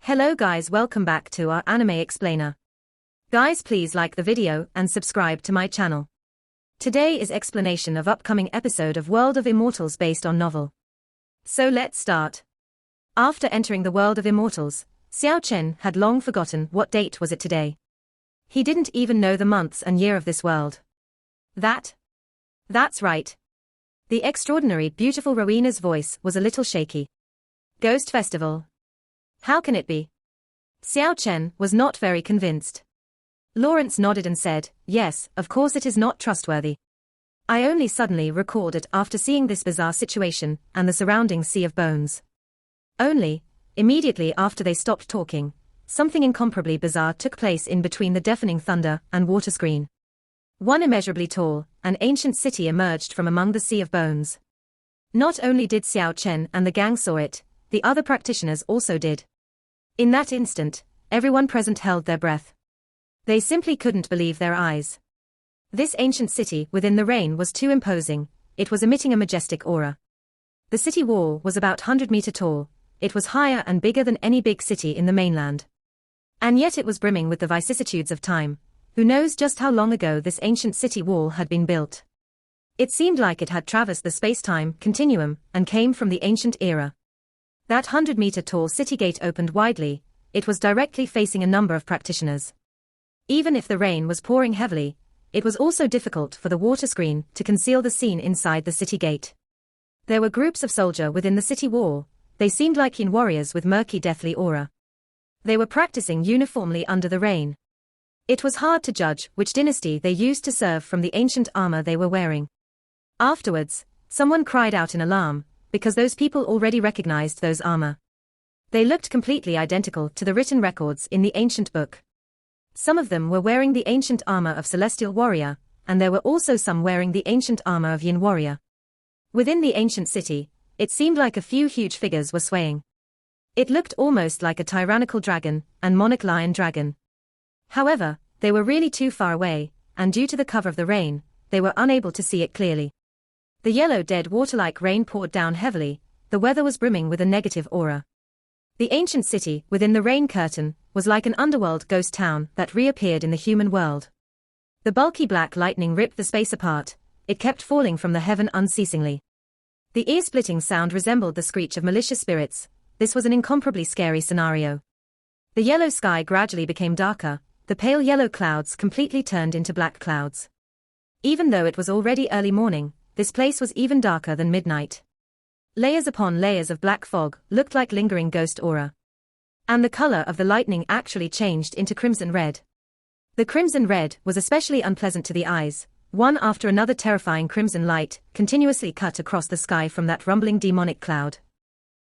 Hello guys, welcome back to our anime explainer. Guys, please like the video and subscribe to my channel. Today is explanation of upcoming episode of World of Immortals based on novel. So let's start. After entering the world of Immortals, Xiao Chen had long forgotten what date was it today. He didn't even know the months and year of this world. That's right. The extraordinary beautiful Rowena's voice was a little shaky. Ghost Festival. How can it be? Xiao Chen was not very convinced. Lawrence nodded and said, yes, of course it is not trustworthy. I only suddenly recalled it after seeing this bizarre situation and the surrounding sea of bones. Only, immediately after they stopped talking, something incomparably bizarre took place in between the deafening thunder and water screen. One immeasurably tall, an ancient city emerged from among the sea of bones. Not only did Xiao Chen and the gang saw it, the other practitioners also did. In that instant, everyone present held their breath. They simply couldn't believe their eyes. This ancient city within the rain was too imposing, it was emitting a majestic aura. The city wall was about 100 meters tall, it was higher and bigger than any big city in the mainland. And yet it was brimming with the vicissitudes of time. Who knows just how long ago this ancient city wall had been built? It seemed like it had traversed the space-time continuum and came from the ancient era. That 100-meter-tall city gate opened widely, it was directly facing a number of practitioners. Even if the rain was pouring heavily, it was also difficult for the water screen to conceal the scene inside the city gate. There were groups of soldiers within the city wall, they seemed like yin warriors with murky deathly aura. They were practicing uniformly under the rain. It was hard to judge which dynasty they used to serve from the ancient armor they were wearing. Afterwards, someone cried out in alarm, because those people already recognized those armor. They looked completely identical to the written records in the ancient book. Some of them were wearing the ancient armor of Celestial Warrior, and there were also some wearing the ancient armor of Yin Warrior. Within the ancient city, it seemed like a few huge figures were swaying. It looked almost like a tyrannical dragon and monarch lion dragon. However, they were really too far away, and due to the cover of the rain, they were unable to see it clearly. The yellow dead water-like rain poured down heavily, the weather was brimming with a negative aura. The ancient city within the rain curtain was like an underworld ghost town that reappeared in the human world. The bulky black lightning ripped the space apart, it kept falling from the heaven unceasingly. The ear-splitting sound resembled the screech of malicious spirits, this was an incomparably scary scenario. The yellow sky gradually became darker, the pale yellow clouds completely turned into black clouds. Even though it was already early morning, this place was even darker than midnight. Layers upon layers of black fog looked like lingering ghost aura. And the color of the lightning actually changed into crimson red. The crimson red was especially unpleasant to the eyes, one after another terrifying crimson light continuously cut across the sky from that rumbling demonic cloud.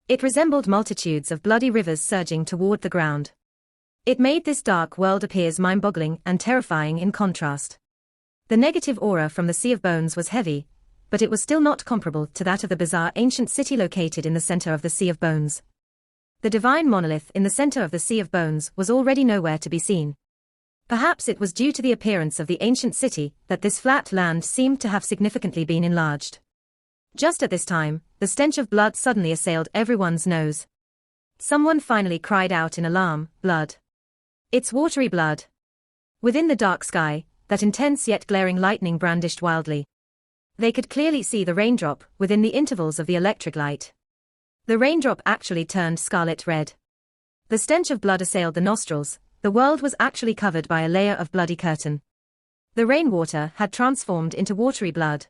It resembled multitudes of bloody rivers surging toward the ground. It made this dark world appear mind-boggling and terrifying in contrast. The negative aura from the Sea of Bones was heavy, but it was still not comparable to that of the bizarre ancient city located in the center of the Sea of Bones. The divine monolith in the center of the Sea of Bones was already nowhere to be seen. Perhaps it was due to the appearance of the ancient city that this flat land seemed to have significantly been enlarged. Just at this time, the stench of blood suddenly assailed everyone's nose. Someone finally cried out in alarm, blood. It's watery blood. Within the dark sky, that intense yet glaring lightning brandished wildly. They could clearly see the raindrop within the intervals of the electric light. The raindrop actually turned scarlet red. The stench of blood assailed the nostrils, the world was actually covered by a layer of bloody curtain. The rainwater had transformed into watery blood.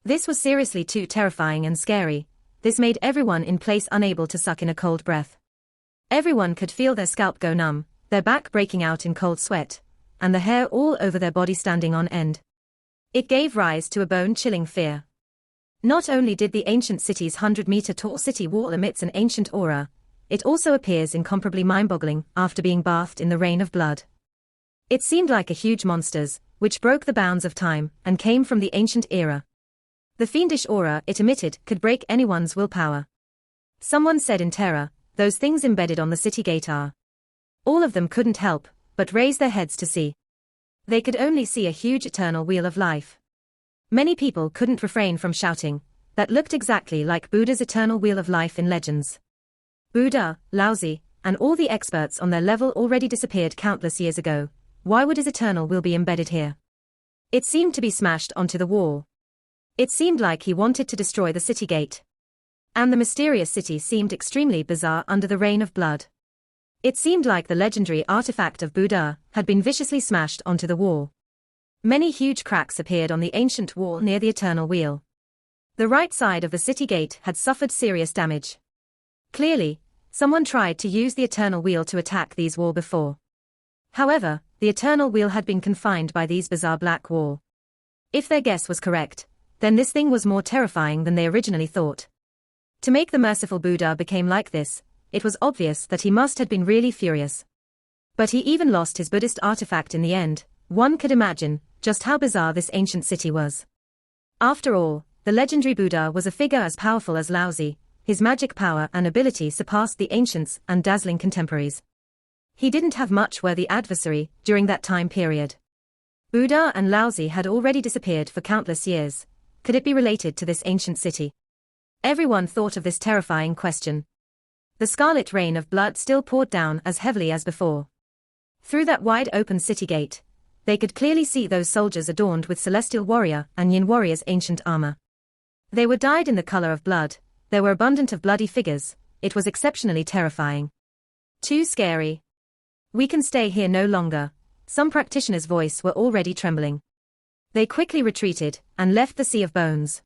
This was seriously too terrifying and scary, this made everyone in place unable to suck in a cold breath. Everyone could feel their scalp go numb, their back breaking out in cold sweat, and the hair all over their body standing on end. It gave rise to a bone-chilling fear. Not only did the ancient city's 100-meter-tall city wall emits an ancient aura, it also appears incomparably mind-boggling after being bathed in the rain of blood. It seemed like a huge monsters, which broke the bounds of time and came from the ancient era. The fiendish aura it emitted could break anyone's willpower. Someone said in terror, those things embedded on the city gate are. All of them couldn't help but raise their heads to see. They could only see a huge eternal wheel of life. Many people couldn't refrain from shouting, that looked exactly like Buddha's eternal wheel of life in legends. Buddha, Laozi, and all the experts on their level already disappeared countless years ago. Why would his eternal will be embedded here? It seemed to be smashed onto the wall. It seemed like he wanted to destroy the city gate. And the mysterious city seemed extremely bizarre under the rain of blood. It seemed like the legendary artifact of Buddha had been viciously smashed onto the wall. Many huge cracks appeared on the ancient wall near the eternal wheel. The right side of the city gate had suffered serious damage. Clearly, someone tried to use the eternal wheel to attack these wall before. However, the eternal wheel had been confined by these bizarre black wall. If their guess was correct, then this thing was more terrifying than they originally thought. To make the merciful Buddha become like this, it was obvious that he must have been really furious. But he even lost his Buddhist artifact in the end. One could imagine just how bizarre this ancient city was. After all, the legendary Buddha was a figure as powerful as Laozi. His magic power and ability surpassed the ancients and dazzling contemporaries. He didn't have much worthy adversary during that time period. Buddha and Laozi had already disappeared for countless years. Could it be related to this ancient city? Everyone thought of this terrifying question. The scarlet rain of blood still poured down as heavily as before. Through that wide open city gate, they could clearly see those soldiers adorned with celestial warrior and yin warriors' ancient armor. They were dyed in the color of blood. There were abundant of bloody figures. It was exceptionally terrifying. Too scary. We can stay here no longer. Some practitioners' voice were already trembling. They quickly retreated and left the sea of bones.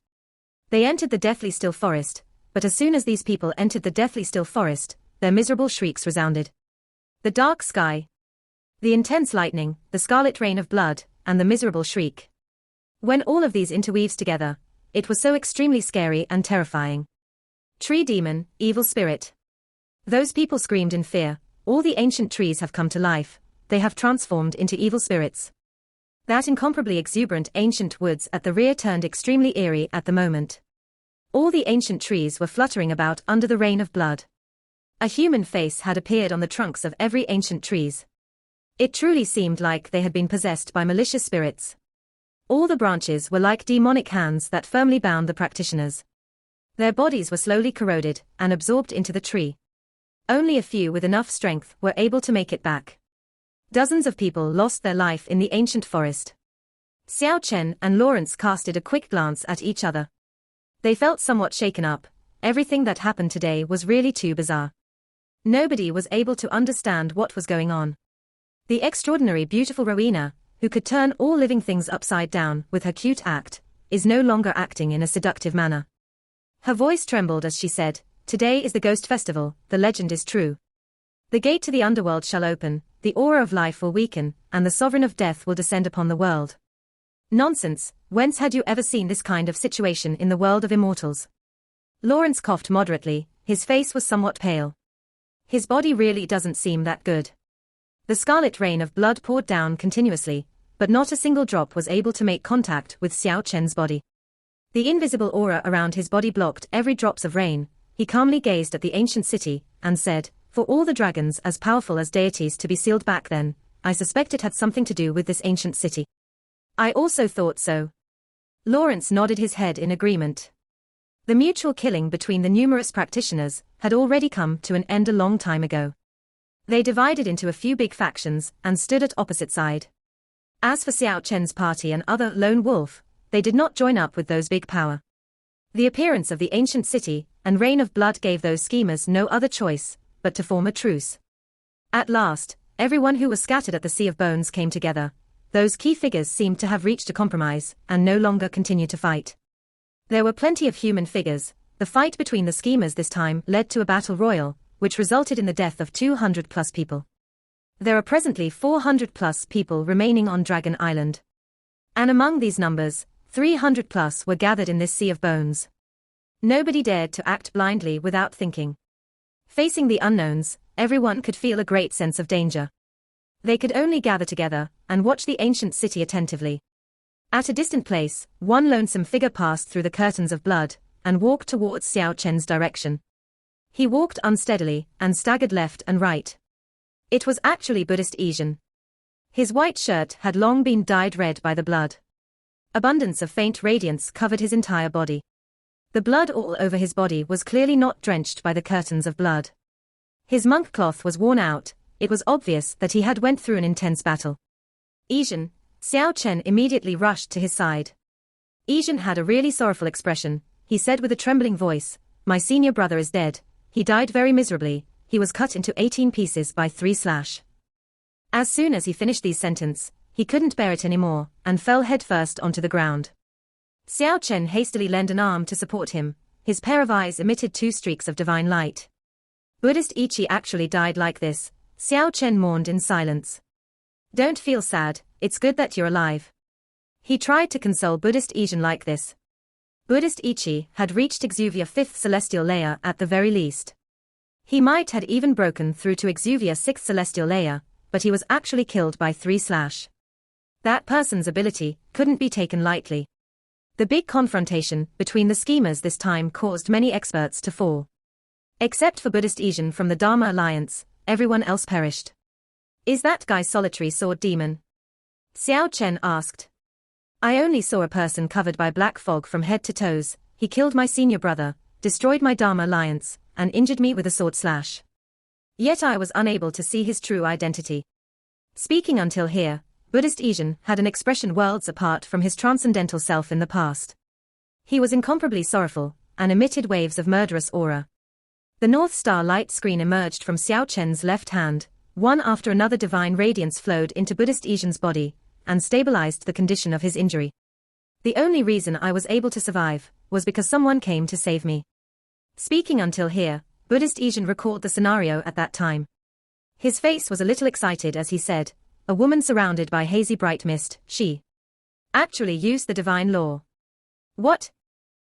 They entered the deathly still forest, but as soon as these people entered the deathly still forest, their miserable shrieks resounded. The dark sky, the intense lightning, the scarlet rain of blood, and the miserable shriek. When all of these interweaves together, it was so extremely scary and terrifying. Tree demon, evil spirit. Those people screamed in fear. All the ancient trees have come to life. They have transformed into evil spirits. That incomparably exuberant ancient woods at the rear turned extremely eerie at the moment. All the ancient trees were fluttering about under the rain of blood. A human face had appeared on the trunks of every ancient trees. It truly seemed like they had been possessed by malicious spirits. All the branches were like demonic hands that firmly bound the practitioners. Their bodies were slowly corroded and absorbed into the tree. Only a few with enough strength were able to make it back. Dozens of people lost their life in the ancient forest. Xiao Chen and Lawrence casted a quick glance at each other. They felt somewhat shaken up. Everything that happened today was really too bizarre. Nobody was able to understand what was going on. The extraordinary beautiful Rowena, who could turn all living things upside down with her cute act, is no longer acting in a seductive manner. Her voice trembled as she said, "Today is the Ghost Festival, the legend is true. The gate to the underworld shall open, the aura of life will weaken, and the sovereign of death will descend upon the world." Nonsense, whence had you ever seen this kind of situation in the world of immortals? Lawrence coughed moderately, his face was somewhat pale. His body really doesn't seem that good. The scarlet rain of blood poured down continuously, but not a single drop was able to make contact with Xiao Chen's body. The invisible aura around his body blocked every drops of rain. He calmly gazed at the ancient city, and said, "For all the dragons as powerful as deities to be sealed back then, I suspect it had something to do with this ancient city." I also thought so. Lawrence nodded his head in agreement. The mutual killing between the numerous practitioners had already come to an end a long time ago. They divided into a few big factions and stood at opposite sides. As for Xiao Chen's party and other lone wolf, they did not join up with those big power. The appearance of the ancient city and rain of blood gave those schemers no other choice but to form a truce. At last, everyone who was scattered at the Sea of Bones came together. Those key figures seemed to have reached a compromise and no longer continued to fight. There were plenty of human figures. The fight between the schemers this time led to a battle royal, which resulted in the death of 200 plus people. There are presently 400 plus people remaining on Dragon Island. And among these numbers, 300 plus were gathered in this Sea of Bones. Nobody dared to act blindly without thinking. Facing the unknowns, everyone could feel a great sense of danger. They could only gather together and watch the ancient city attentively. At a distant place, one lonesome figure passed through the curtains of blood and walked towards Xiao Chen's direction. He walked unsteadily and staggered left and right. It was actually Buddhist Asian. His white shirt had long been dyed red by the blood. Abundance of faint radiance covered his entire body. The blood all over his body was clearly not drenched by the curtains of blood. His monk cloth was worn out. It was obvious that he had went through an intense battle. Izhen, Xiao Chen immediately rushed to his side. Izhen had a really sorrowful expression. He said with a trembling voice, "My senior brother is dead. He died very miserably. He was cut into 18 pieces by 3 slash." As soon as he finished these sentences, he couldn't bear it anymore, and fell headfirst onto the ground. Xiao Chen hastily lent an arm to support him. His pair of eyes emitted 2 streaks of divine light. Buddhist Ichi actually died like this, Xiao Chen mourned in silence. "Don't feel sad, it's good that you're alive." He tried to console Buddhist Izhen like this. Buddhist Ichi had reached Exuvia 5th celestial layer at the very least. He might had even broken through to Exuvia 6th celestial layer, but he was actually killed by 3 slash. That person's ability couldn't be taken lightly. The big confrontation between the schemers this time caused many experts to fall. Except for Buddhist Izhen from the Dharma Alliance, everyone else perished. "Is that guy solitary sword demon?" Xiao Chen asked. "I only saw a person covered by black fog from head to toes. He killed my senior brother, destroyed my Dharma Alliance, and injured me with a sword slash. Yet I was unable to see his true identity." Speaking until here, Buddhist Izhen had an expression worlds apart from his transcendental self in the past. He was incomparably sorrowful, and emitted waves of murderous aura. The North Star light screen emerged from Xiao Chen's left hand, one after another divine radiance flowed into Buddhist Izhen's body, and stabilized the condition of his injury. "The only reason I was able to survive was because someone came to save me." Speaking until here, Buddhist Izhen recalled the scenario at that time. His face was a little excited as he said, "A woman surrounded by hazy bright mist, she actually used the divine law." "What?"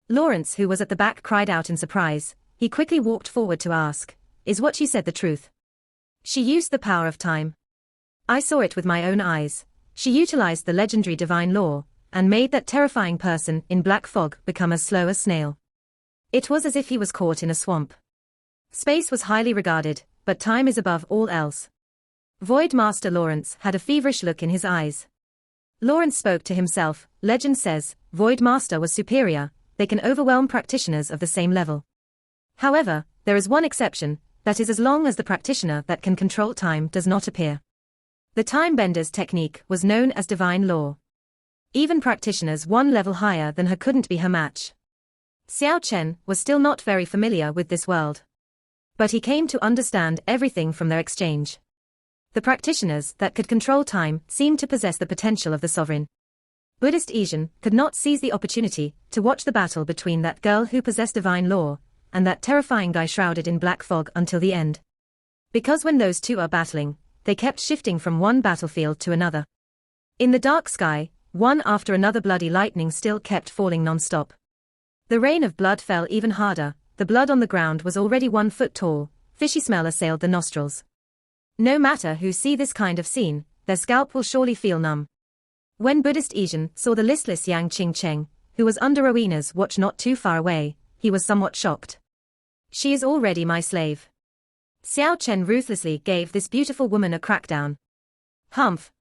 Lawrence, who was at the back, cried out in surprise. He quickly walked forward to ask, "Is what she said the truth?" "She used the power of time. I saw it with my own eyes. She utilized the legendary divine law, and made that terrifying person in black fog become as slow as snail. It was as if he was caught in a swamp. Space was highly regarded, but time is above all else." Void Master Lawrence had a feverish look in his eyes. Lawrence spoke to himself. Legend says, Void Master was superior, they can overwhelm practitioners of the same level. However, there is one exception, that is as long as the practitioner that can control time does not appear. The time bender's technique was known as divine law. Even practitioners one level higher than her couldn't be her match. Xiao Chen was still not very familiar with this world. But he came to understand everything from their exchange. The practitioners that could control time seemed to possess the potential of the sovereign. Buddhist Izhen could not seize the opportunity to watch the battle between that girl who possessed divine law and that terrifying guy shrouded in black fog until the end. Because when those two are battling, they kept shifting from one battlefield to another. In the dark sky, one after another bloody lightning still kept falling non-stop. The rain of blood fell even harder. The blood on the ground was already 1 foot tall. Fishy smell assailed the nostrils. No matter who see this kind of scene, their scalp will surely feel numb. When Buddhist Izhen saw the listless Yang Qingcheng, who was under Rowena's watch not too far away, he was somewhat shocked. "She is already my slave." Xiao Chen ruthlessly gave this beautiful woman a crackdown. "Humph."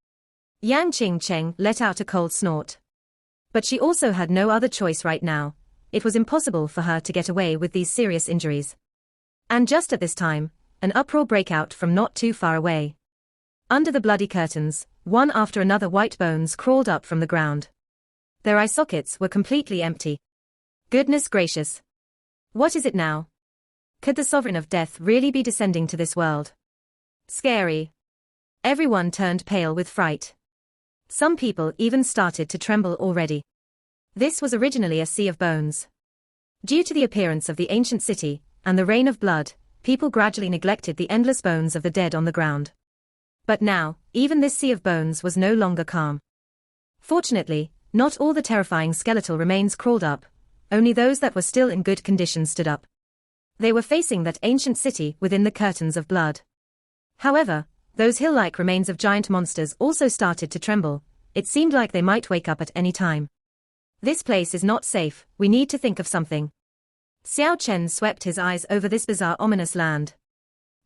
Yang Qingcheng let out a cold snort. But she also had no other choice right now. It was impossible for her to get away with these serious injuries. And just at this time, an uproar broke out from not too far away. Under the bloody curtains, one after another white bones crawled up from the ground. Their eye sockets were completely empty. Goodness gracious. What is it now? Could the Sovereign of Death really be descending to this world? Scary. Everyone turned pale with fright. Some people even started to tremble already. This was originally a sea of bones. Due to the appearance of the ancient city and the rain of blood, people gradually neglected the endless bones of the dead on the ground. But now, even this sea of bones was no longer calm. Fortunately, not all the terrifying skeletal remains crawled up, only those that were still in good condition stood up. They were facing that ancient city within the curtains of blood. However, those hill-like remains of giant monsters also started to tremble. It seemed like they might wake up at any time. This place is not safe, we need to think of something. Xiao Chen swept his eyes over this bizarre ominous land.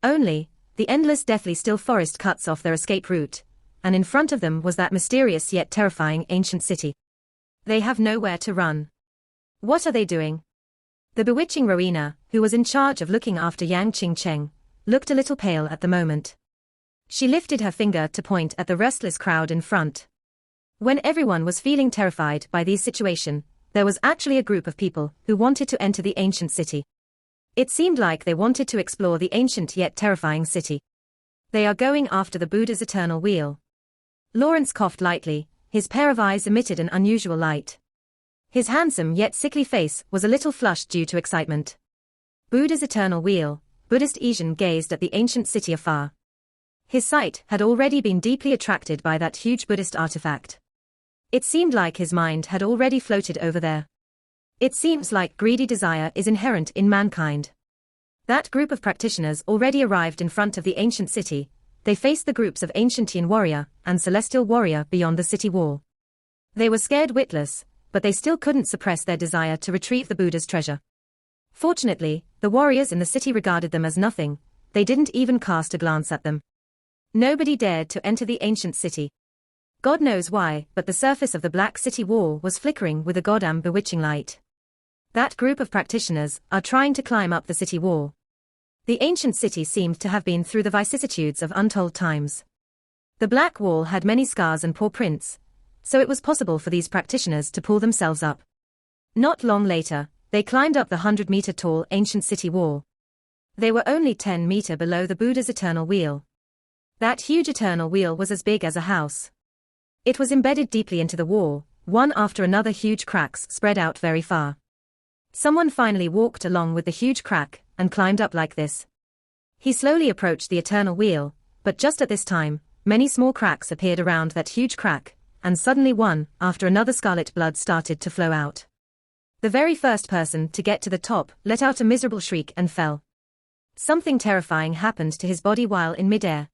Only, the endless deathly still forest cuts off their escape route, and in front of them was that mysterious yet terrifying ancient city. They have nowhere to run. What are they doing? The bewitching Rowena, who was in charge of looking after Yang Qingcheng, looked a little pale at the moment. She lifted her finger to point at the restless crowd in front. When everyone was feeling terrified by this situation, there was actually a group of people who wanted to enter the ancient city. It seemed like they wanted to explore the ancient yet terrifying city. They are going after the Buddha's eternal wheel. Lawrence coughed lightly, his pair of eyes emitted an unusual light. His handsome yet sickly face was a little flushed due to excitement. Buddha's eternal wheel. Buddhist Asian gazed at the ancient city afar. His sight had already been deeply attracted by that huge Buddhist artifact. It seemed like his mind had already floated over there. It seems like greedy desire is inherent in mankind. That group of practitioners already arrived in front of the ancient city. They faced the groups of ancient Yin warrior and celestial warrior beyond the city wall. They were scared witless, but they still couldn't suppress their desire to retrieve the Buddha's treasure. Fortunately, the warriors in the city regarded them as nothing. They didn't even cast a glance at them. Nobody dared to enter the ancient city. God knows why, but the surface of the black city wall was flickering with a goddamn bewitching light. That group of practitioners are trying to climb up the city wall. The ancient city seemed to have been through the vicissitudes of untold times. The black wall had many scars and paw prints, so it was possible for these practitioners to pull themselves up. Not long later, they climbed up the 100-meter-tall ancient city wall. They were only 10 meters below the Buddha's eternal wheel. That huge eternal wheel was as big as a house. It was embedded deeply into the wall, one after another huge cracks spread out very far. Someone finally walked along with the huge crack and climbed up like this. He slowly approached the eternal wheel, but just at this time, many small cracks appeared around that huge crack, and suddenly one after another scarlet blood started to flow out. The very first person to get to the top let out a miserable shriek and fell. Something terrifying happened to his body while in midair.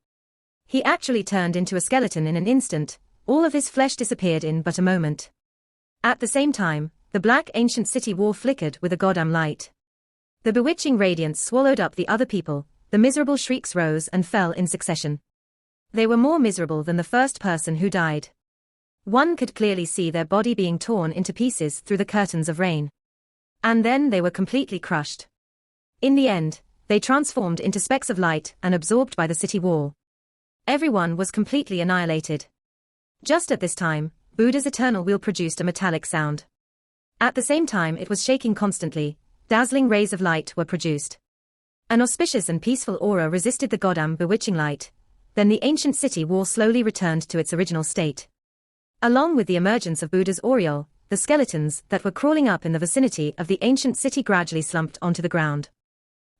He actually turned into a skeleton in an instant. All of his flesh disappeared in but a moment. At the same time, the black ancient city wall flickered with a goddamn light. The bewitching radiance swallowed up the other people. The miserable shrieks rose and fell in succession. They were more miserable than the first person who died. One could clearly see their body being torn into pieces through the curtains of rain. And then they were completely crushed. In the end, they transformed into specks of light and absorbed by the city wall. Everyone was completely annihilated. Just at this time, Buddha's eternal wheel produced a metallic sound. At the same time it was shaking constantly. Dazzling rays of light were produced. An auspicious and peaceful aura resisted the goddamn bewitching light. Then the ancient city wall slowly returned to its original state. Along with the emergence of Buddha's aureole, the skeletons that were crawling up in the vicinity of the ancient city gradually slumped onto the ground.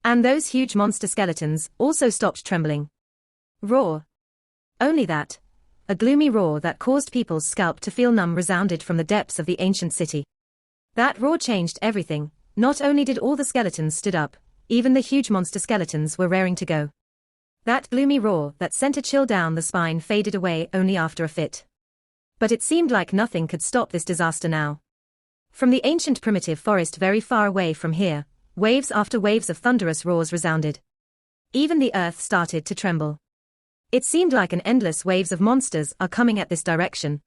And those huge monster skeletons also stopped trembling. Roar. Only that. A gloomy roar that caused people's scalp to feel numb resounded from the depths of the ancient city. That roar changed everything. Not only did all the skeletons stood up, even the huge monster skeletons were raring to go. That gloomy roar that sent a chill down the spine faded away only after a fit. But it seemed like nothing could stop this disaster now. From the ancient primitive forest very far away from here, waves after waves of thunderous roars resounded. Even the earth started to tremble. It seemed like an endless waves of monsters are coming at this direction.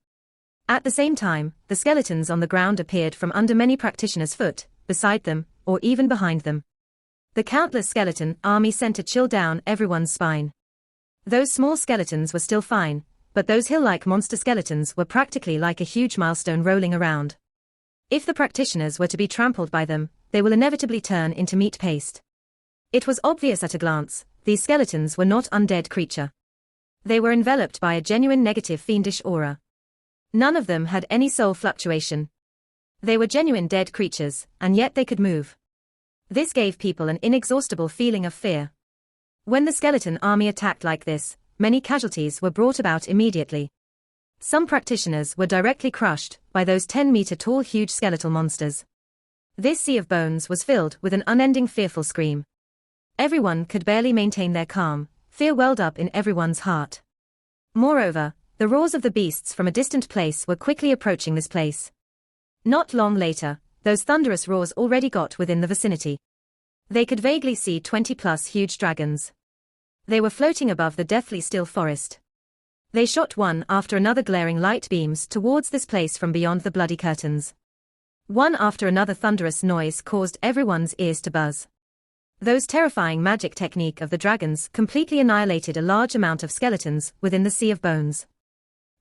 At the same time, the skeletons on the ground appeared from under many practitioners' foot, beside them, or even behind them. The countless skeleton army sent a chill down everyone's spine. Those small skeletons were still fine, but those hill-like monster skeletons were practically like a huge milestone rolling around. If the practitioners were to be trampled by them, they will inevitably turn into meat paste. It was obvious at a glance, these skeletons were not undead creature. They were enveloped by a genuine negative fiendish aura. None of them had any soul fluctuation. They were genuine dead creatures, and yet they could move. This gave people an inexhaustible feeling of fear. When the skeleton army attacked like this, many casualties were brought about immediately. Some practitioners were directly crushed by those 10-meter-tall huge skeletal monsters. This sea of bones was filled with an unending fearful scream. Everyone could barely maintain their calm, fear welled up in everyone's heart. Moreover, the roars of the beasts from a distant place were quickly approaching this place. Not long later, those thunderous roars already got within the vicinity. They could vaguely see 20+ huge dragons. They were floating above the deathly still forest. They shot one after another glaring light beams towards this place from beyond the bloody curtains. One after another thunderous noise caused everyone's ears to buzz. Those terrifying magic technique of the dragons completely annihilated a large amount of skeletons within the sea of bones.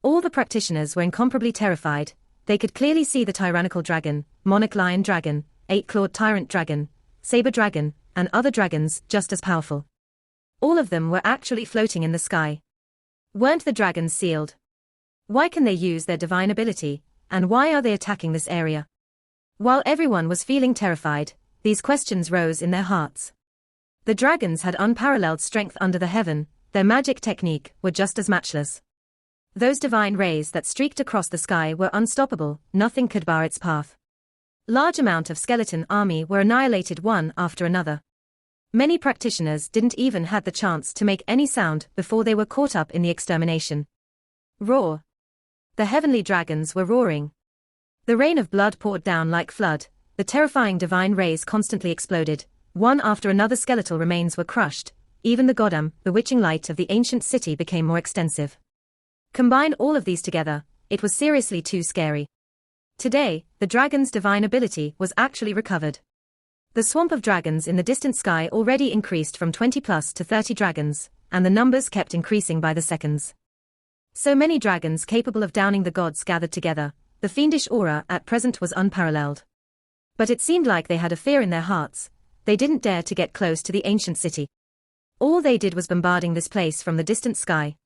All the practitioners were incomparably terrified. They could clearly see the tyrannical dragon, monarch lion dragon, eight-clawed tyrant dragon, saber dragon, and other dragons just as powerful. All of them were actually floating in the sky. Weren't the dragons sealed? Why can they use their divine ability, and why are they attacking this area? While everyone was feeling terrified, these questions rose in their hearts. The dragons had unparalleled strength under the heaven, their magic technique were just as matchless. Those divine rays that streaked across the sky were unstoppable, nothing could bar its path. Large amount of skeleton army were annihilated one after another. Many practitioners didn't even have the chance to make any sound before they were caught up in the extermination. Roar! The heavenly dragons were roaring. The rain of blood poured down like flood, the terrifying divine rays constantly exploded, one after another skeletal remains were crushed, even the goddamn, bewitching light of the ancient city became more extensive. Combine all of these together, it was seriously too scary. Today, the dragon's divine ability was actually recovered. The swamp of dragons in the distant sky already increased from 20 plus to 30 dragons, and the numbers kept increasing by the seconds. So many dragons capable of downing the gods gathered together, the fiendish aura at present was unparalleled. But it seemed like they had a fear in their hearts, they didn't dare to get close to the ancient city. All they did was bombarding this place from the distant sky.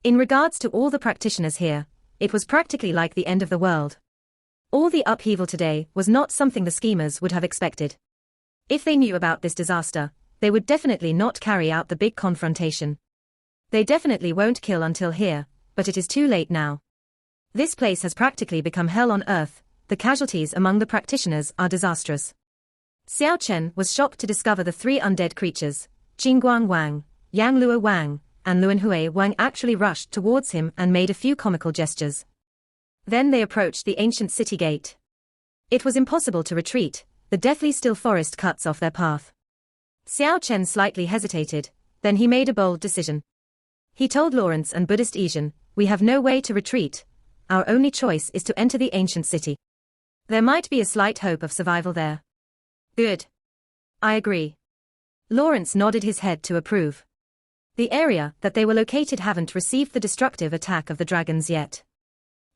In regards to all the practitioners here, it was practically like the end of the world. All the upheaval today was not something the schemers would have expected. If they knew about this disaster, they would definitely not carry out the big confrontation. They definitely won't kill until here, but it is too late now. This place has practically become hell on earth, the casualties among the practitioners are disastrous. Xiao Chen was shocked to discover the three undead creatures, Jingguang Wang, Yang Luo Wang, and Luanhui Wang actually rushed towards him and made a few comical gestures. Then they approached the ancient city gate. It was impossible to retreat, the deathly still forest cuts off their path. Xiao Chen slightly hesitated, then he made a bold decision. He told Lawrence and Buddhist Asian, "We have no way to retreat. Our only choice is to enter the ancient city. There might be a slight hope of survival there." "Good. I agree." Lawrence nodded his head to approve. The area that they were located haven't received the destructive attack of the dragons yet.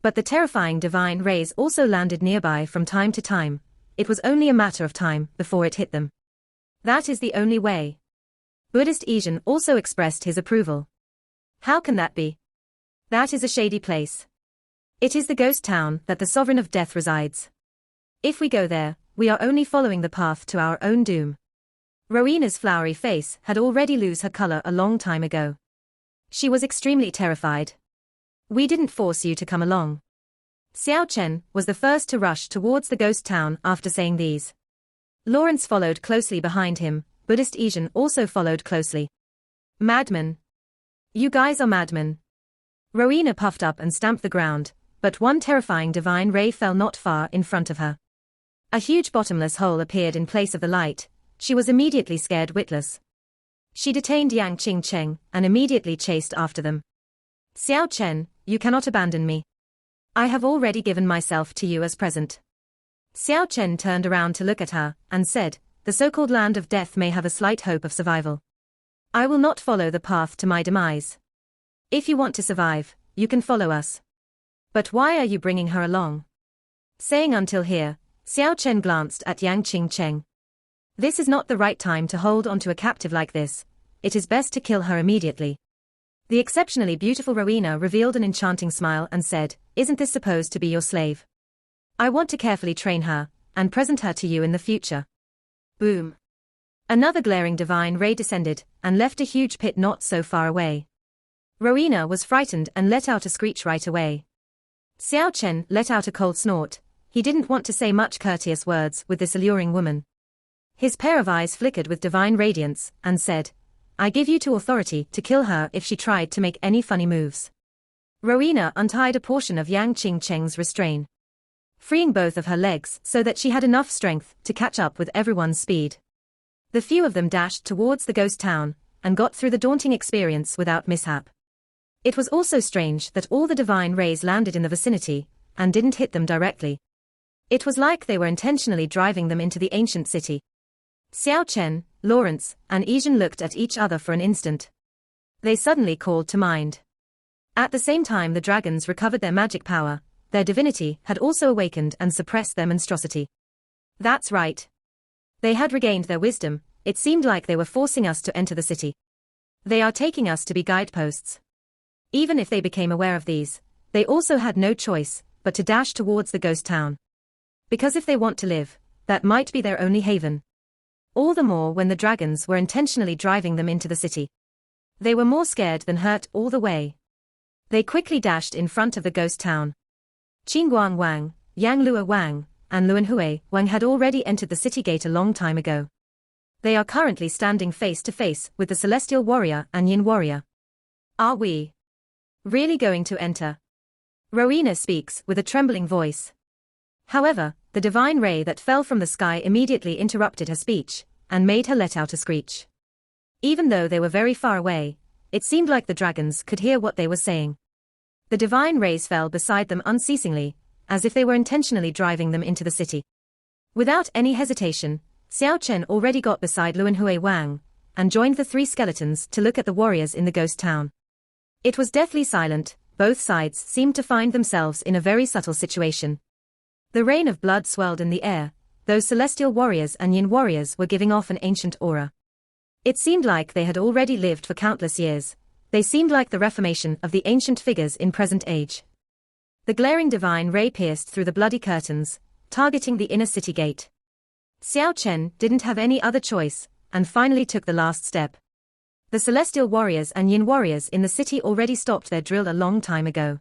But the terrifying divine rays also landed nearby from time to time. It was only a matter of time before it hit them. That is the only way. Buddhist Asian also expressed his approval. How can that be? That is a shady place. It is the ghost town that the sovereign of death resides. If we go there, we are only following the path to our own doom. Rowena's flowery face had already lost her color a long time ago. She was extremely terrified. "We didn't force you to come along." Xiao Chen was the first to rush towards the ghost town after saying these. Lawrence followed closely behind him, Buddhist Asian also followed closely. "Madmen. You guys are madmen." Rowena puffed up and stamped the ground, but one terrifying divine ray fell not far in front of her. A huge bottomless hole appeared in place of the light. She was immediately scared witless. She detained Yang Qing Cheng and immediately chased after them. "Xiao Chen, you cannot abandon me. I have already given myself to you as present." Xiao Chen turned around to look at her, and said, "The so-called land of death may have a slight hope of survival. I will not follow the path to my demise. If you want to survive, you can follow us. But why are you bringing her along?" Saying until here, Xiao Chen glanced at Yang Qing Cheng. "This is not the right time to hold on to a captive like this. It is best to kill her immediately." The exceptionally beautiful Rowena revealed an enchanting smile and said, "Isn't this supposed to be your slave? I want to carefully train her, and present her to you in the future." Boom. Another glaring divine ray descended, and left a huge pit not so far away. Rowena was frightened and let out a screech right away. Xiao Chen let out a cold snort. He didn't want to say much courteous words with this alluring woman. His pair of eyes flickered with divine radiance, and said, "I give you authority to kill her if she tried to make any funny moves." Rowena untied a portion of Yang Qing Cheng's restraint, freeing both of her legs so that she had enough strength to catch up with everyone's speed. The few of them dashed towards the ghost town, and got through the daunting experience without mishap. It was also strange that all the divine rays landed in the vicinity, and didn't hit them directly. It was like they were intentionally driving them into the ancient city. Xiao Chen, Lawrence, and Asian looked at each other for an instant. They suddenly called to mind. At the same time the dragons recovered their magic power, their divinity had also awakened and suppressed their monstrosity. That's right. They had regained their wisdom, it seemed like they were forcing us to enter the city. They are taking us to be guideposts. Even if they became aware of these, they also had no choice but to dash towards the ghost town. Because if they want to live, that might be their only haven. All the more when the dragons were intentionally driving them into the city. They were more scared than hurt all the way. They quickly dashed in front of the ghost town. Qingguang Wang, Yang Lua Wang, and Luanhui Wang had already entered the city gate a long time ago. They are currently standing face to face with the Celestial Warrior and Yin Warrior. Are we really going to enter? Rowena speaks with a trembling voice. However, the divine ray that fell from the sky immediately interrupted her speech, and made her let out a screech. Even though they were very far away, it seemed like the dragons could hear what they were saying. The divine rays fell beside them unceasingly, as if they were intentionally driving them into the city. Without any hesitation, Xiao Chen already got beside Luanhui Wang, and joined the three skeletons to look at the warriors in the ghost town. It was deathly silent, both sides seemed to find themselves in a very subtle situation. The rain of blood swelled in the air, those celestial warriors and yin warriors were giving off an ancient aura. It seemed like they had already lived for countless years, they seemed like the reformation of the ancient figures in present age. The glaring divine ray pierced through the bloody curtains, targeting the inner city gate. Xiao Chen didn't have any other choice, and finally took the last step. The celestial warriors and yin warriors in the city already stopped their drill a long time ago.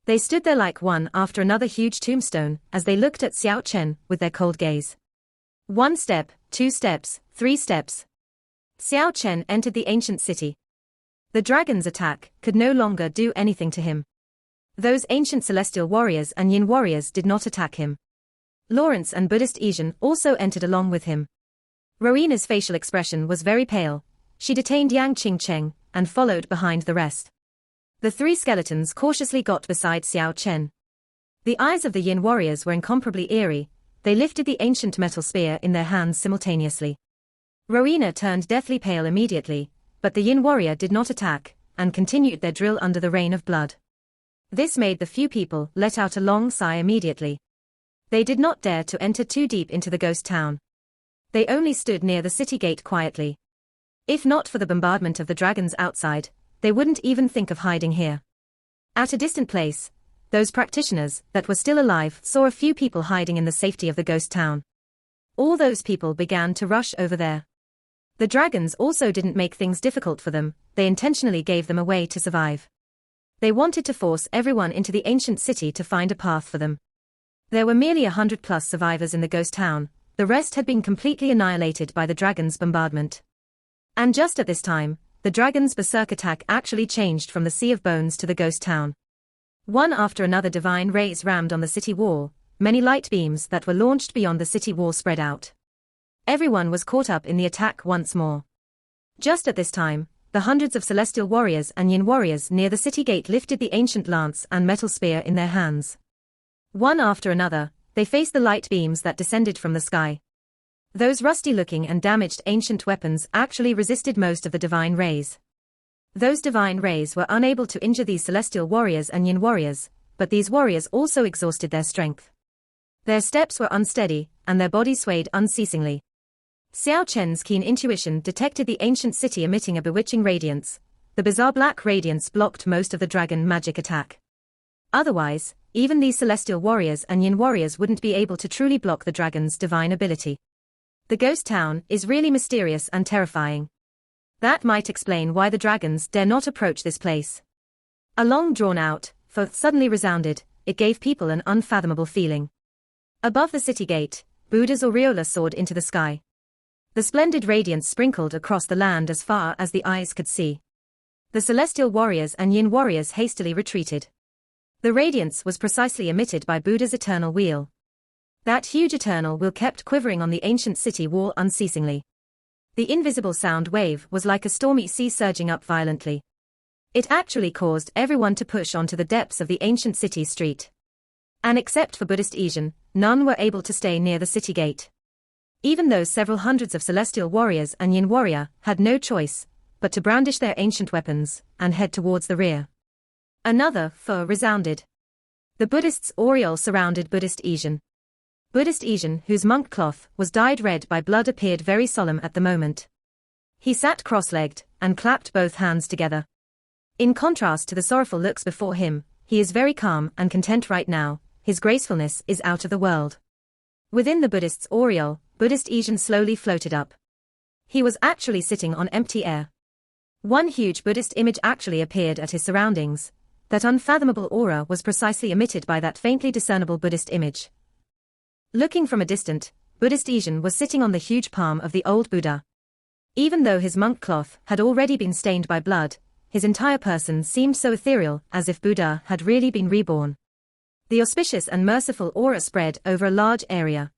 They stood there like one after another huge tombstone as they looked at Xiao Chen with their cold gaze. 1 step, 2 steps, 3 steps. Xiao Chen entered the ancient city. The dragon's attack could no longer do anything to him. Those ancient celestial warriors and yin warriors did not attack him. Lawrence and Buddhist Asian also entered along with him. Rowena's facial expression was very pale. She detained Yang Qingcheng and followed behind the rest. The three skeletons cautiously got beside Xiao Chen. The eyes of the yin warriors were incomparably eerie, they lifted the ancient metal spear in their hands simultaneously. Rowena turned deathly pale immediately, but the yin warrior did not attack, and continued their drill under the rain of blood. This made the few people let out a long sigh immediately. They did not dare to enter too deep into the ghost town. They only stood near the city gate quietly. If not for the bombardment of the dragons outside, they wouldn't even think of hiding here. At a distant place, those practitioners that were still alive saw a few people hiding in the safety of the ghost town. All those people began to rush over there. The dragons also didn't make things difficult for them, they intentionally gave them a way to survive. They wanted to force everyone into the ancient city to find a path for them. There were merely 100+ survivors in the ghost town, the rest had been completely annihilated by the dragon's bombardment. And just at this time, the dragon's berserk attack actually changed from the sea of bones to the ghost town. One after another divine rays rammed on the city wall, many light beams that were launched beyond the city wall spread out. Everyone was caught up in the attack once more. Just at this time, the hundreds of celestial warriors and yin warriors near the city gate lifted the ancient lance and metal spear in their hands. One after another, they faced the light beams that descended from the sky. Those rusty-looking and damaged ancient weapons actually resisted most of the divine rays. Those divine rays were unable to injure these celestial warriors and yin warriors, but these warriors also exhausted their strength. Their steps were unsteady, and their bodies swayed unceasingly. Xiao Chen's keen intuition detected the ancient city emitting a bewitching radiance. The bizarre black radiance blocked most of the dragon magic attack. Otherwise, even these celestial warriors and yin warriors wouldn't be able to truly block the dragon's divine ability. The ghost town is really mysterious and terrifying. That might explain why the dragons dare not approach this place. A long drawn-out "foth" suddenly resounded, it gave people an unfathomable feeling. Above the city gate, Buddha's aureola soared into the sky. The splendid radiance sprinkled across the land as far as the eyes could see. The celestial warriors and yin warriors hastily retreated. The radiance was precisely emitted by Buddha's eternal wheel. That huge eternal wheel kept quivering on the ancient city wall unceasingly. The invisible sound wave was like a stormy sea surging up violently. It actually caused everyone to push onto the depths of the ancient city street. And except for Buddhist Asian, none were able to stay near the city gate. Even though several hundreds of celestial warriors and yin warrior had no choice but to brandish their ancient weapons and head towards the rear. Another foe resounded. The Buddhists' aureole surrounded Buddhist Asian. Buddhist Asian, whose monk cloth was dyed red by blood, appeared very solemn at the moment. He sat cross-legged and clapped both hands together. In contrast to the sorrowful looks before him, he is very calm and content right now. His gracefulness is out of the world. Within the Buddhist's aureole, Buddhist Asian slowly floated up. He was actually sitting on empty air. One huge Buddhist image actually appeared at his surroundings. That unfathomable aura was precisely emitted by that faintly discernible Buddhist image. Looking from a distant, Buddhist Asian was sitting on the huge palm of the old Buddha. Even though his monk cloth had already been stained by blood, his entire person seemed so ethereal, as if Buddha had really been reborn. The auspicious and merciful aura spread over a large area.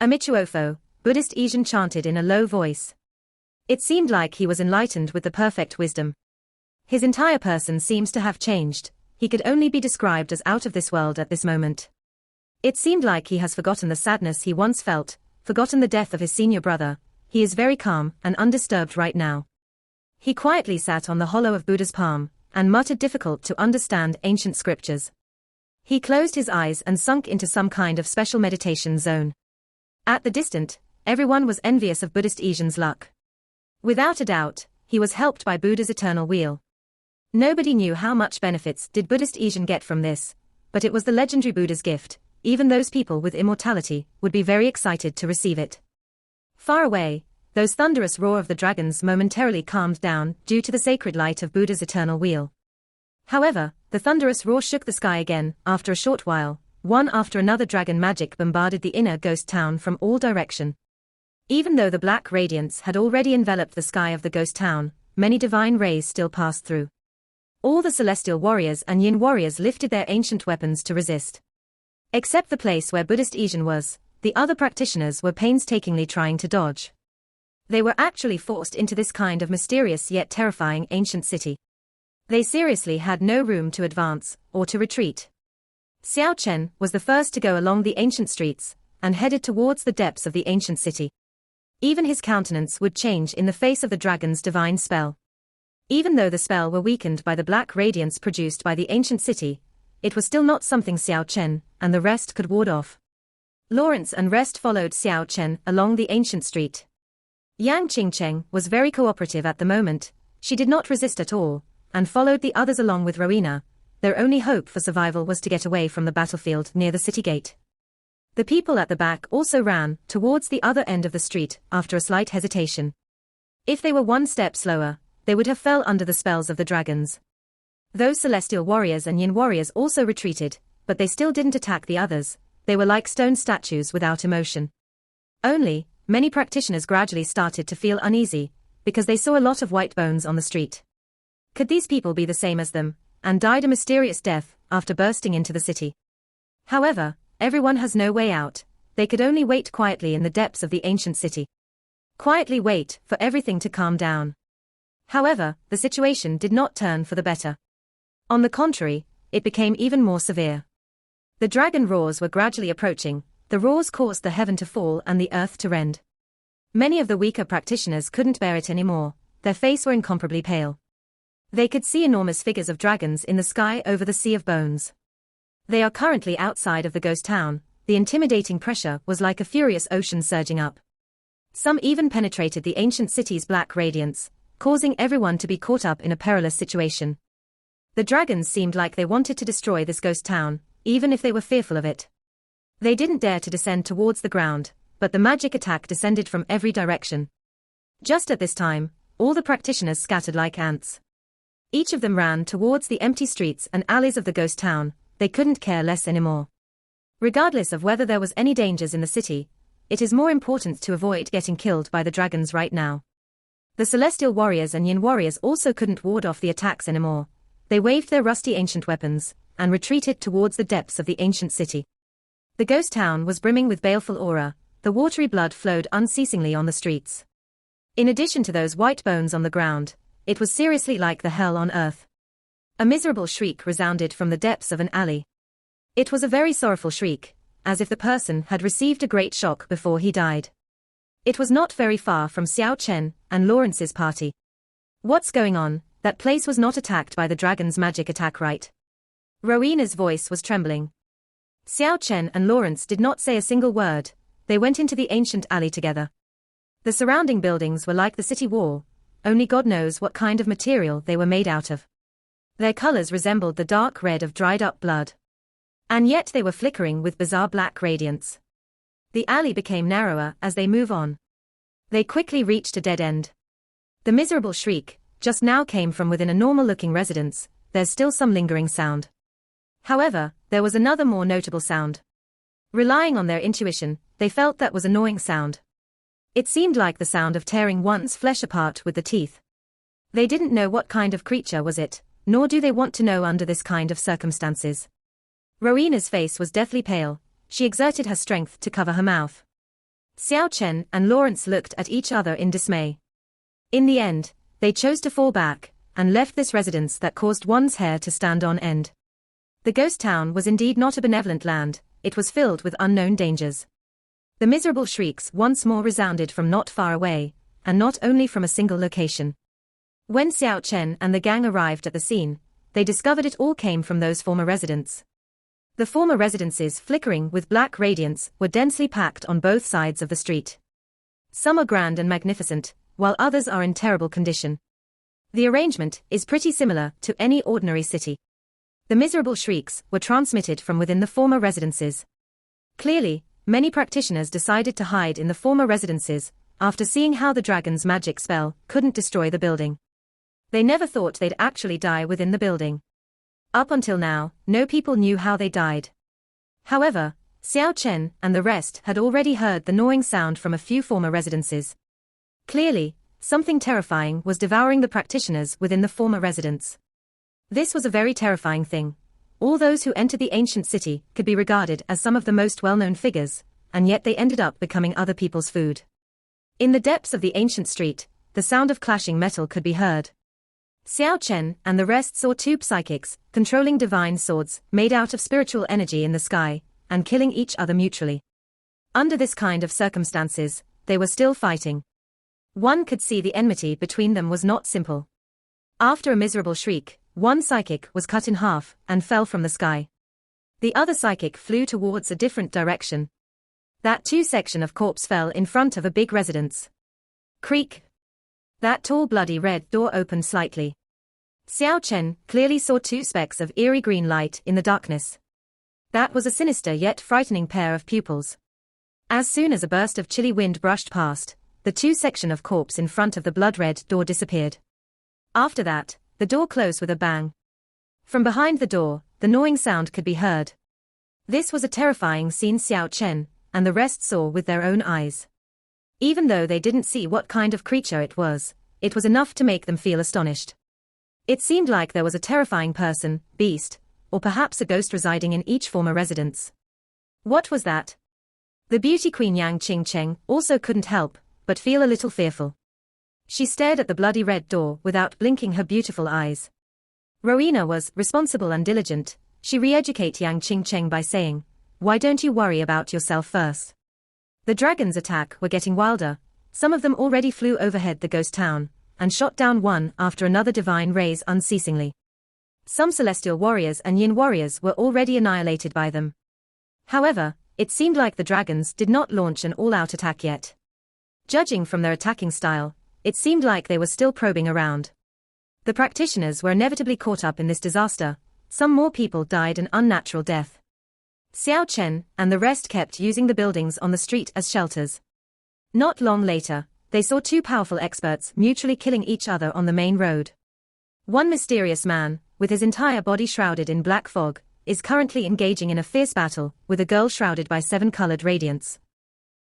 Amichuofo, Buddhist Asian chanted in a low voice. It seemed like he was enlightened with the perfect wisdom. His entire person seems to have changed. He could only be described as out of this world at this moment. It seemed like he has forgotten the sadness he once felt, forgotten the death of his senior brother. He is very calm and undisturbed right now. He quietly sat on the hollow of Buddha's palm and muttered difficult to understand ancient scriptures. He closed his eyes and sunk into some kind of special meditation zone. At the distant, everyone was envious of Buddhist Asian's luck. Without a doubt, he was helped by Buddha's eternal wheel. Nobody knew how much benefits did Buddhist Asian get from this, but it was the legendary Buddha's gift. Even those people with immortality would be very excited to receive it. Far away, those thunderous roar of the dragons momentarily calmed down due to the sacred light of Buddha's eternal wheel. However, the thunderous roar shook the sky again. After a short while, one after another dragon magic bombarded the inner ghost town from all direction. Even though the black radiance had already enveloped the sky of the ghost town, many divine rays still passed through. All the celestial warriors and yin warriors lifted their ancient weapons to resist. Except the place where Buddhist Asian was, the other practitioners were painstakingly trying to dodge. They were actually forced into this kind of mysterious yet terrifying ancient city. They seriously had no room to advance or to retreat. Xiao Chen was the first to go along the ancient streets and headed towards the depths of the ancient city. Even his countenance would change in the face of the dragon's divine spell. Even though the spell were weakened by the black radiance produced by the ancient city, it was still not something Xiao Chen and the rest could ward off. Lawrence and rest followed Xiao Chen along the ancient street. Yang Qingcheng was very cooperative at the moment. She did not resist at all, and followed the others along with Rowena. Their only hope for survival was to get away from the battlefield near the city gate. The people at the back also ran towards the other end of the street after a slight hesitation. If they were one step slower, they would have fell under the spells of the dragons. Those celestial warriors and yin warriors also retreated, but they still didn't attack the others. They were like stone statues without emotion. Only, many practitioners gradually started to feel uneasy, because they saw a lot of white bones on the street. Could these people be the same as them, and died a mysterious death after bursting into the city? However, everyone has no way out. They could only wait quietly in the depths of the ancient city. Quietly wait for everything to calm down. However, the situation did not turn for the better. On the contrary, it became even more severe. The dragon roars were gradually approaching. The roars caused the heaven to fall and the earth to rend. Many of the weaker practitioners couldn't bear it anymore. Their faces were incomparably pale. They could see enormous figures of dragons in the sky over the sea of bones. They are currently outside of the ghost town. The intimidating pressure was like a furious ocean surging up. Some even penetrated the ancient city's black radiance, causing everyone to be caught up in a perilous situation. The dragons seemed like they wanted to destroy this ghost town, even if they were fearful of it. They didn't dare to descend towards the ground, but the magic attack descended from every direction. Just at this time, all the practitioners scattered like ants. Each of them ran towards the empty streets and alleys of the ghost town. They couldn't care less anymore. Regardless of whether there was any dangers in the city, it is more important to avoid getting killed by the dragons right now. The celestial warriors and yin warriors also couldn't ward off the attacks anymore. They waved their rusty ancient weapons and retreated towards the depths of the ancient city. The ghost town was brimming with baleful aura. The watery blood flowed unceasingly on the streets. In addition to those white bones on the ground, it was seriously like the hell on earth. A miserable shriek resounded from the depths of an alley. It was a very sorrowful shriek, as if the person had received a great shock before he died. It was not very far from Xiao Chen and Lawrence's party. What's going on? That place was not attacked by the dragon's magic attack, right? Rowena's voice was trembling. Xiao Chen and Lawrence did not say a single word. They went into the ancient alley together. The surrounding buildings were like the city wall, only God knows what kind of material they were made out of. Their colors resembled the dark red of dried-up blood. And yet they were flickering with bizarre black radiance. The alley became narrower as they move on. They quickly reached a dead end. The miserable shriek just now came from within a normal-looking residence. There's still some lingering sound. However, there was another more notable sound. Relying on their intuition, they felt that was annoying sound. It seemed like the sound of tearing one's flesh apart with the teeth. They didn't know what kind of creature was it, nor do they want to know under this kind of circumstances. Rowena's face was deathly pale. She exerted her strength to cover her mouth. Xiao Chen and Lawrence looked at each other in dismay. In the end, they chose to fall back and left this residence that caused one's hair to stand on end. The ghost town was indeed not a benevolent land. It was filled with unknown dangers. The miserable shrieks once more resounded from not far away, and not only from a single location. When Xiao Chen and the gang arrived at the scene, they discovered it all came from those former residents. The former residences, flickering with black radiance, were densely packed on both sides of the street. Some are grand and magnificent, while others are in terrible condition. The arrangement is pretty similar to any ordinary city. The miserable shrieks were transmitted from within the former residences. Clearly, many practitioners decided to hide in the former residences after seeing how the dragon's magic spell couldn't destroy the building. They never thought they'd actually die within the building. Up until now, no people knew how they died. However, Xiao Chen and the rest had already heard the gnawing sound from a few former residences. Clearly, something terrifying was devouring the practitioners within the former residence. This was a very terrifying thing. All those who entered the ancient city could be regarded as some of the most well-known figures, and yet they ended up becoming other people's food. In the depths of the ancient street, the sound of clashing metal could be heard. Xiao Chen and the rest saw two psychics controlling divine swords made out of spiritual energy in the sky, and killing each other mutually. Under this kind of circumstances, they were still fighting. One could see the enmity between them was not simple. After a miserable shriek, one psychic was cut in half and fell from the sky. The other psychic flew towards a different direction. That too section of corpse fell in front of a big residence. Creak. That tall bloody red door opened slightly. Xiao Chen clearly saw two specks of eerie green light in the darkness. That was a sinister yet frightening pair of pupils. As soon as a burst of chilly wind brushed past, the two section of corpse in front of the blood-red door disappeared. After that, the door closed with a bang. From behind the door, the gnawing sound could be heard. This was a terrifying scene Xiao Chen and the rest saw with their own eyes. Even though they didn't see what kind of creature it was enough to make them feel astonished. It seemed like there was a terrifying person, beast, or perhaps a ghost residing in each former residence. What was that? The beauty queen Yang Qingcheng also couldn't help but feel a little fearful. She stared at the bloody red door without blinking her beautiful eyes. Rowena was responsible and diligent. She re-educated Yang Qingcheng by saying, "Why don't you worry about yourself first?" The dragon's attack were getting wilder. Some of them already flew overhead the ghost town, and shot down one after another divine rays unceasingly. Some celestial warriors and yin warriors were already annihilated by them. However, it seemed like the dragons did not launch an all-out attack yet. Judging from their attacking style, it seemed like they were still probing around. The practitioners were inevitably caught up in this disaster. Some more people died an unnatural death. Xiao Chen and the rest kept using the buildings on the street as shelters. Not long later, they saw two powerful experts mutually killing each other on the main road. One mysterious man, with his entire body shrouded in black fog, is currently engaging in a fierce battle with a girl shrouded by 7-colored radiance.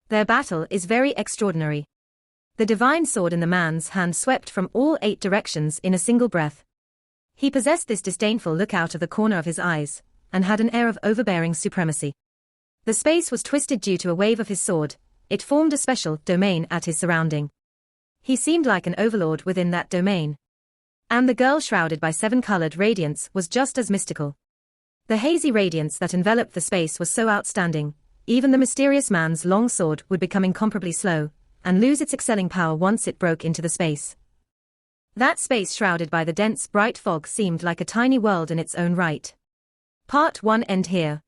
Their battle is very extraordinary. The divine sword in the man's hand swept from all 8 directions in a single breath. He possessed this disdainful look out of the corner of his eyes, and had an air of overbearing supremacy. The space was twisted due to a wave of his sword. It formed a special domain at his surrounding. He seemed like an overlord within that domain. And the girl shrouded by 7-colored radiance was just as mystical. The hazy radiance that enveloped the space was so outstanding, even the mysterious man's long sword would become incomparably slow, and lose its excelling power once it broke into the space. That space shrouded by the dense, bright fog seemed like a tiny world in its own right. Part 1 end here.